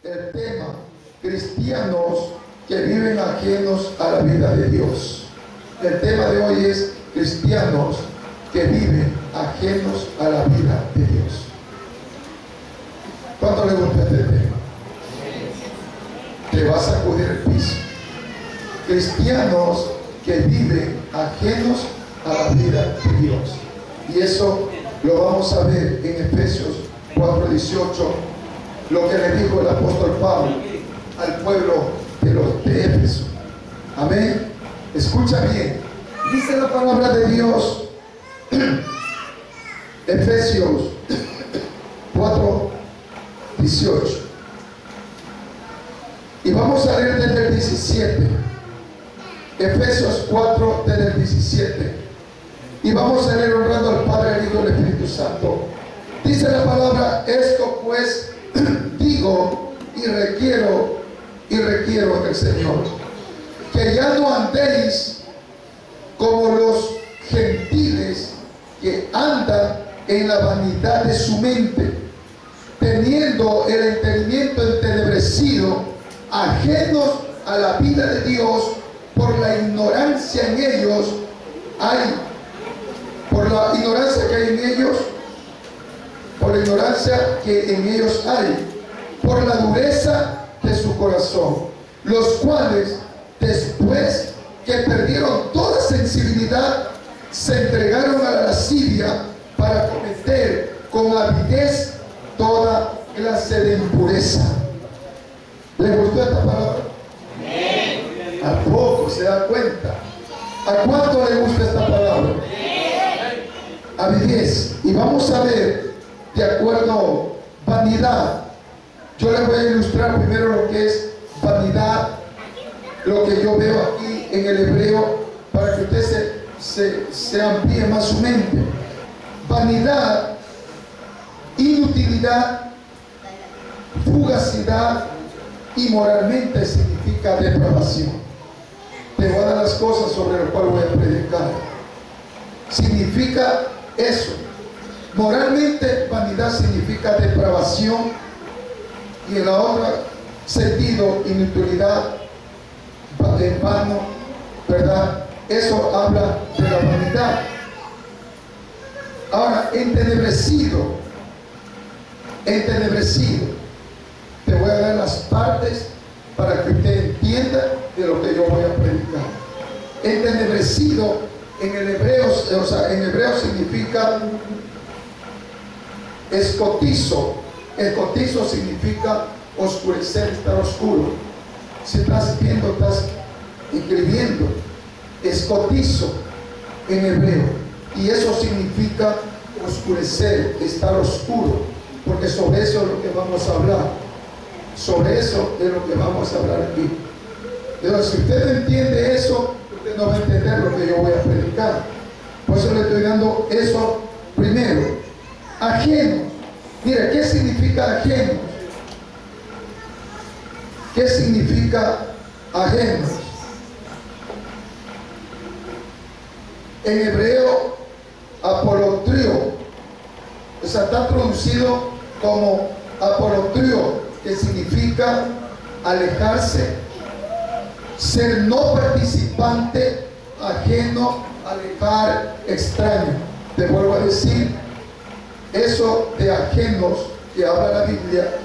el tema: cristianos que viven ajenos a la vida de Dios. El tema de hoy es cristianos que viven ajenos a la vida de Dios. ¿Cuánto le gusta este tema? Te va a sacudir el piso. Cristianos que viven ajenos a la vida de Dios. Y eso lo vamos a ver en Efesios 4:18, lo que le dijo el apóstol Pablo al pueblo de Éfeso. Amén. Escucha bien. Dice la palabra de Dios, Efesios 4:18. Y vamos a leer desde el 17. Efesios 4, desde el 17. Y vamos a leer honrando al Padre, al Hijo y al Espíritu Santo. Dice la palabra: esto pues digo y requiero del Señor, que ya no andéis como los gentiles que andan en la vanidad de su mente, teniendo el entendimiento entenebrecido, ajenos a la vida de Dios por la ignorancia en ellos hay, por la ignorancia que hay en ellos, por la ignorancia que en ellos hay, por la dureza de su corazón, los cuales después que perdieron toda sensibilidad se entregaron a la lascivia para cometer con avidez toda clase de impureza. ¿Les gustó esta palabra? ¿A poco se da cuenta? ¿A cuánto le gusta esta palabra? Avidez. Y vamos a ver, de acuerdo, vanidad. Yo les voy a ilustrar primero lo que es vanidad, lo que yo veo aquí en el hebreo, para que usted se amplíe más su mente. Vanidad, inutilidad, fugacidad y moralmente significa depravación. Te voy a dar las cosas sobre las cuales voy a predicar. Significa eso. Moralmente, vanidad significa depravación, y en la otra sentido, inutilidad, en vano, ¿verdad? Eso habla de la vanidad. Ahora, entenebrecido. Te voy a dar las partes para que usted entienda de lo que yo voy a predicar. Entenebrecido en el hebreo, o sea, en hebreo significa escotizo. Escotizo significa oscurecer, estar oscuro. Si estás viendo, estás escribiendo. Escotizo en hebreo. Y eso significa oscurecer, estar oscuro. Porque sobre eso es lo que vamos a hablar. Sobre eso es lo que vamos a hablar aquí. Pero si usted entiende eso, usted no va a entender lo que yo voy a predicar. Por eso le estoy dando eso primero. Ajeno. Mira, ¿qué significa ajeno? ¿Qué significa ajenos? En hebreo, apolotrio. O sea, está traducido como apolotrio, que significa alejarse, ser no participante, ajeno, alejar, extraño. Te vuelvo a decir, eso de ajenos que habla la Biblia,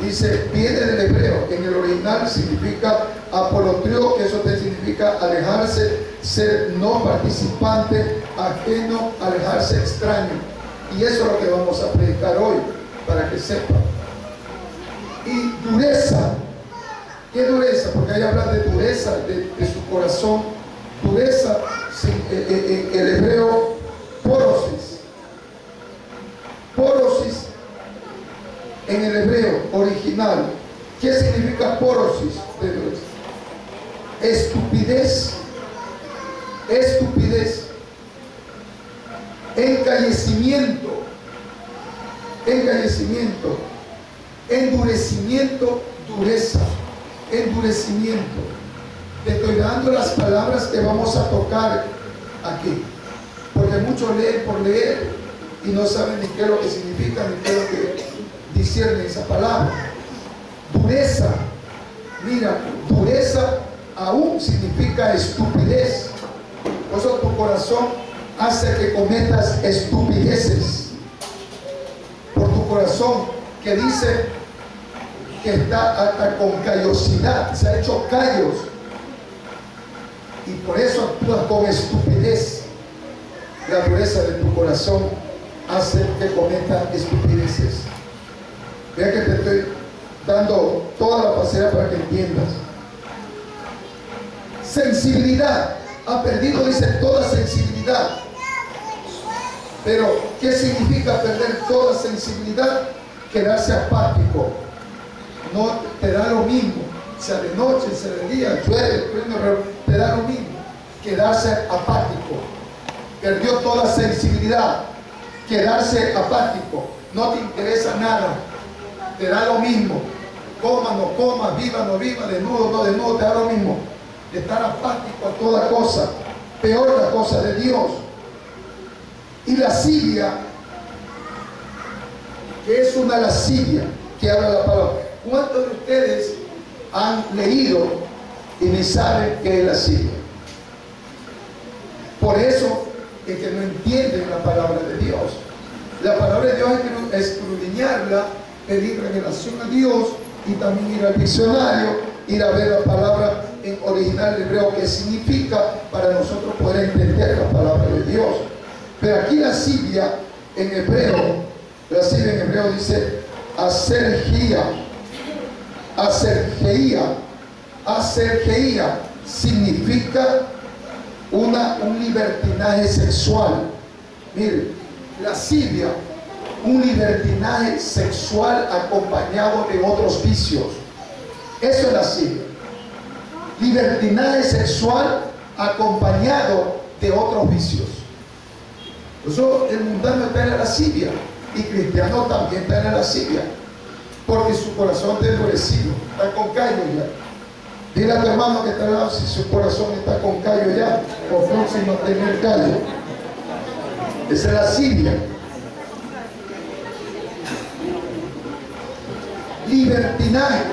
dice, viene del hebreo. En el original significa apolotrio, que eso te significa alejarse, ser no participante, ajeno, alejarse, extraño. Y eso es lo que vamos a predicar hoy, para que sepan. Y dureza. ¿Qué dureza? Porque ahí habla de dureza de su corazón. Dureza, el hebreo, porosis. Porosis, en el hebreo original. ¿Qué significa porosis de dureza? Estupidez. Estupidez. Encallecimiento. Encallecimiento. Endurecimiento, dureza. Endurecimiento. Te estoy dando las palabras que vamos a tocar aquí, porque muchos leen por leer y no saben ni qué es lo que significa, ni qué es lo que discierne esa palabra. dureza. Mira, dureza aún significa estupidez. Por eso tu corazón hace que cometas estupideces. Por tu corazón que dice que está hasta con callosidad, se ha hecho callos. Y por eso actúas con estupidez. La dureza de tu corazón hace que cometa estupideces. Vea que te estoy dando toda la facilidad para que entiendas. Sensibilidad. Ha perdido, dice, toda sensibilidad. Pero, ¿qué significa perder toda sensibilidad? Quedarse apático. No te da lo mismo. Sea de noche, sea de día, llueve, te da lo mismo. Quedarse apático. Perdió toda sensibilidad. Quedarse apático. No te interesa nada. Te da lo mismo. Coma, no coma, viva, no viva, desnudo, no desnudo, te da lo mismo. De estar apático a toda cosa. Peor la cosa de Dios. Y lascivia, que es una lascivia, que habla la palabra. ¿Cuántos de ustedes han leído y ni saben qué es lascivia? Por eso es que no entienden la palabra de Dios. La palabra de Dios hay que escudriñarla, pedir revelación a Dios y también ir al diccionario, ir a ver la palabra en original hebreo, que significa, para nosotros poder entender la palabra de Dios. Pero aquí lascivia en hebreo, lascivia en hebreo dice asergía. Asergeía significa un libertinaje sexual. Mire, lascivia, un libertinaje sexual acompañado de otros vicios. Eso es lascivia. Libertinaje sexual acompañado de otros vicios. Por eso el mundano está en la lascivia y cristiano también está en la lascivia, porque su corazón está endurecido, está con callo ya. Dile a tu hermano que está al lado, si su corazón está con callo ya, o próximo a tener callo. Esa es la lascivia. Libertinaje,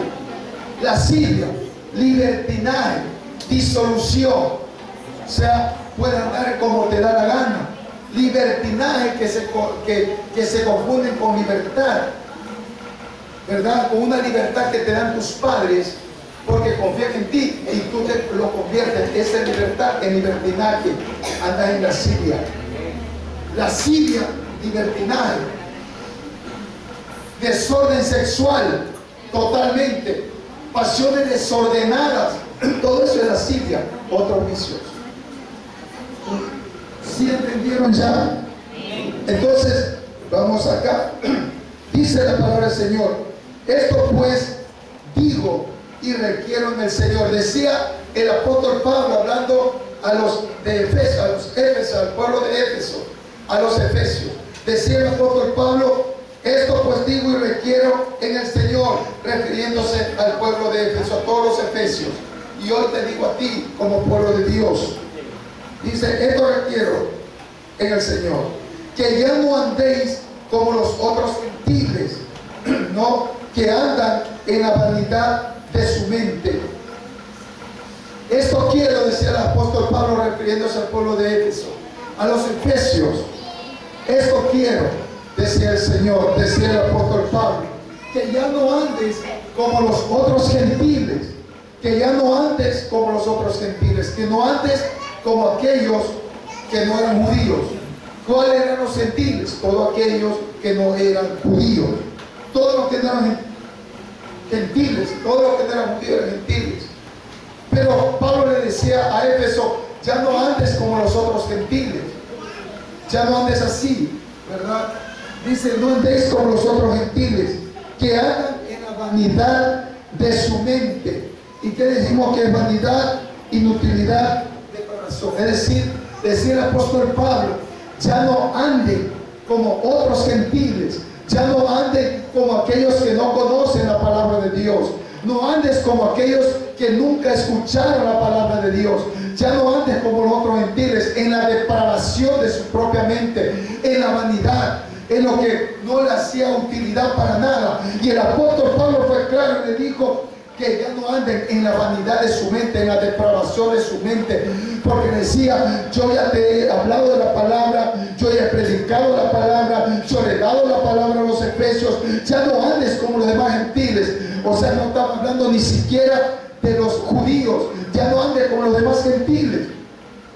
lascivia, libertinaje, disolución. O sea, puede andar como te da la gana. Libertinaje que se confunden con libertad, ¿verdad? Con una libertad que te dan tus padres porque confían en ti y tú te lo conviertes, esa libertad en libertinaje. Andas en lascivia. Lascivia, libertinaje. Desorden sexual, totalmente. Pasiones desordenadas, todo eso es lascivia. Otros vicios. ¿Sí entendieron ya? Entonces, vamos acá. Dice la palabra del Señor: esto pues digo y requiero en el Señor. Decía el apóstol Pablo hablando a los de Efeso, a los Éfesos, al pueblo de Éfeso, a los Efesios. Decía el apóstol Pablo: esto pues digo y requiero en el Señor, refiriéndose al pueblo de Éfeso, a todos los efesios. Y hoy te digo a ti como pueblo de Dios. Dice: esto requiero en el Señor, que ya no andéis como los otros gentiles, no, que andan en la vanidad de su mente. Esto quiero, decía el apóstol Pablo refiriéndose al pueblo de Éfeso, a los efesios. Esto quiero, decía el Señor, decía el apóstol Pablo, que ya no andes como los otros gentiles, que ya no andes como los otros gentiles, que no andes como aquellos que no eran judíos. ¿Cuáles eran los gentiles? Todos aquellos que no eran judíos. Todos los que no eran gentiles, todos los que no eran judíos eran gentiles. Pero Pablo le decía a Éfeso: ya no andes como los otros gentiles, ya no andes así, ¿verdad? Dice: no andéis como los otros gentiles, que andan en la vanidad de su mente. ¿Y qué decimos que es vanidad? Inutilidad de corazón. Es decir, decía el apóstol Pablo: ya no anden como otros gentiles, ya no anden como aquellos que no conocen la palabra de Dios, no andes como aquellos que nunca escucharon la palabra de Dios, ya no andes como los otros gentiles en la depravación de su propia mente, en la vanidad, en lo que no le hacía utilidad para nada. Y el apóstol Pablo fue claro y le dijo: dijo que ya no anden en la vanidad de su mente, en la depravación de su mente, porque decía, yo ya te he hablado de la palabra, yo ya he predicado la palabra, yo le he dado la palabra a los efesios, ya no andes como los demás gentiles. O sea, no estamos hablando ni siquiera de los judíos, ya no andes como los demás gentiles,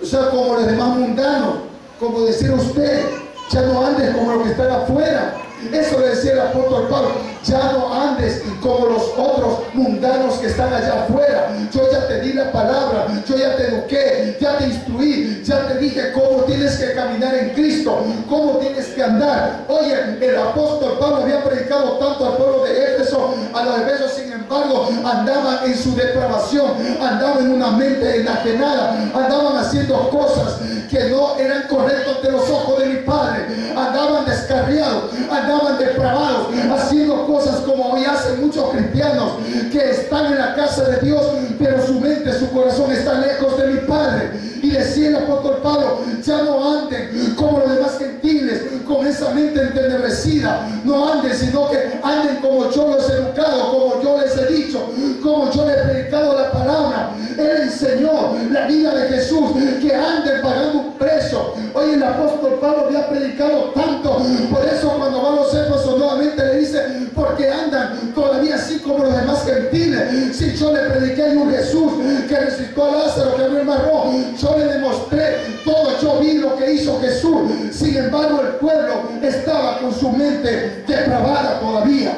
o sea, como los demás mundanos, como decía usted, ya no andes como los que están afuera. Eso le decía el apóstol Pablo, ya no andes como los otros mundanos que están allá afuera. Yo ya te di la palabra, yo ya te eduqué, ya te instruí, ya te dije cómo tienes que caminar en Cristo, cómo tienes que andar. Oye, el apóstol Pablo había predicado tanto al pueblo de Éfeso, a los efesios, sin embargo, andaban en su depravación, andaban en una mente enajenada, andaban haciendo cosas que no eran correctas ante los ojos de mi Padre, andaban descarriados, andaban depravados, haciendo cosas como hoy hacen muchos cristianos que están en la casa de Dios, pero su mente, su corazón está lejos de mi Padre. Y decía el apóstol Pablo, ya no anden como los demás gentiles, con esa mente entenebrecida, no anden, sino que anden como yo los he educado, como yo les he dicho, como yo les he predicado la palabra. Él enseñó la vida de Jesús, que anden pagando un precio. Hoy el apóstol Pablo había predicado tanto, por eso cuando va a los Éfesos nuevamente le dice, porque andan todavía así como los demás gentiles. Si yo le prediqué a un Jesús que resucitó a Lázaro, que abrió el mar rojo, yo le demostré todo, yo vi lo que hizo Jesús. Sin embargo, el pueblo estaba con su mente depravada todavía.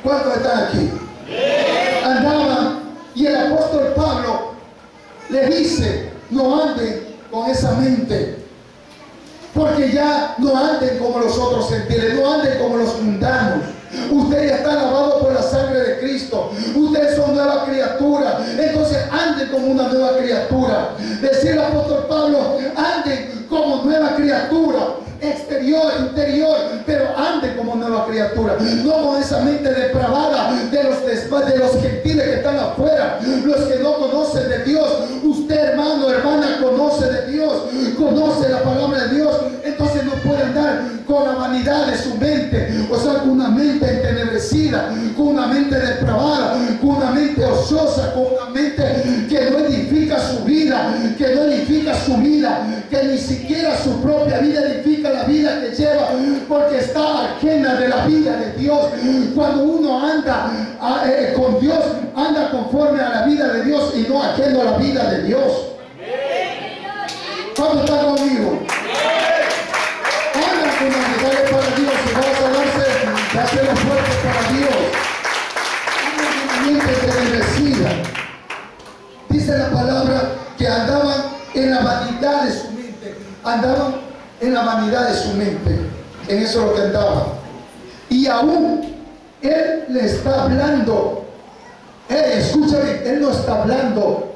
¿Cuántos están aquí? Andaban, y el apóstol Pablo le dice, no anden con esa mente, porque ya no anden como los otros gentiles, no anden como los mundanos. Usted ya está lavado por la sangre de Cristo, ustedes son nueva criatura, entonces anden como una nueva criatura. Decía el apóstol Pablo, anden como nueva criatura, exterior, interior, pero anden como nueva criatura, no con esa mente depravada de los gentiles que están afuera, los que no conocen de Dios. Usted, hermano, hermana, conoce de Dios, conoce la palabra de Dios, entonces no puede andar con la vanidad de su mente, o sea, con una mente entenebrecida, con una mente depravada, con una mente ociosa, con una mente que no edifica su vida, que no edifica su vida, que ni siquiera su propia vida edifica la vida que lleva, porque está ajena de la vida de Dios. Cuando uno anda con Dios, anda conforme a la vida de Dios y no ajeno a la vida de Dios. ¿Cuándo está conmigo? Anda con la para Dios, y vas a darse los fuertes para Dios. Anda con una mente entenebrecida. Dice la palabra que andaban en la vanidad de su mente, andaban en la vanidad de su mente, en eso es lo que andaba. Y aún Él le está hablando, escúchame, Él no está hablando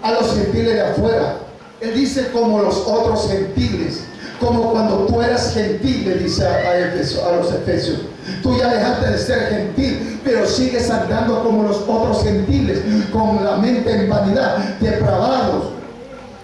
a los gentiles de afuera. Él dice como los otros gentiles, como cuando tú eras gentil, le dice a los efesios. Tú ya dejaste de ser gentil, pero sigues andando como los otros gentiles, con la mente en vanidad, depravados,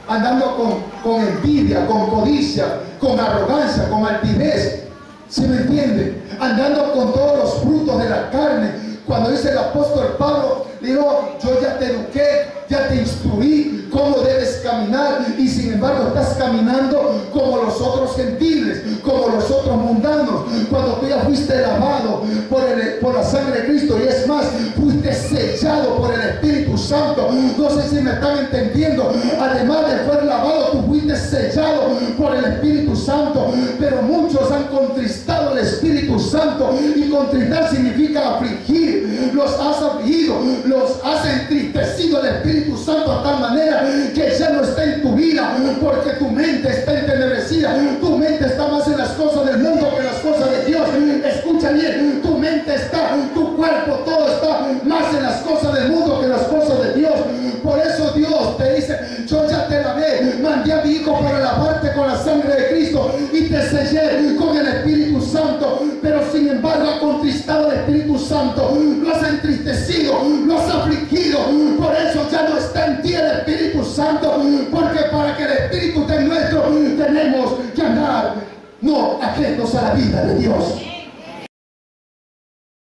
andando con envidia, con codicia, con arrogancia, con altivez. ¿Sí me entiende? Andando con todos los frutos de la carne. Cuando dice el apóstol Pablo, dijo, yo ya te eduqué, ya te instruí cómo debes caminar, y sin embargo estás caminando como los otros gentiles, como los otros mundanos, cuando tú ya fuiste lavado por la sangre de Cristo, y es más, fuiste sellado por el Espíritu Santo. No sé si me están entendiendo. Además de ser lavado, tú fuiste sellado por el Espíritu Santo, pero muchos han contristado al Espíritu Santo, y contristar significa afligir. Los has afligido, los has entristecido al Espíritu Santo a tal manera que ya no está en tu vida, porque tu mente está entenebrecida, tu mente está más en las cosas del mundo que en las cosas de Dios. Escucha bien, tu mente está, tu cuerpo, todo está más en las cosas del mundo que en las cosas de Dios. Por eso Dios te dice, yo ya te lavé, mandé a mi Hijo para lavarte con la sangre de Cristo, y te sellé con el Espíritu Santo, pero sin embargo ha contristado al Espíritu Santo, lo has entristecido, lo has afligido. Por eso ya no está en ti el Espíritu Santo, porque para que el Espíritu esté nuestro tenemos que andar no ajenos a la vida de Dios.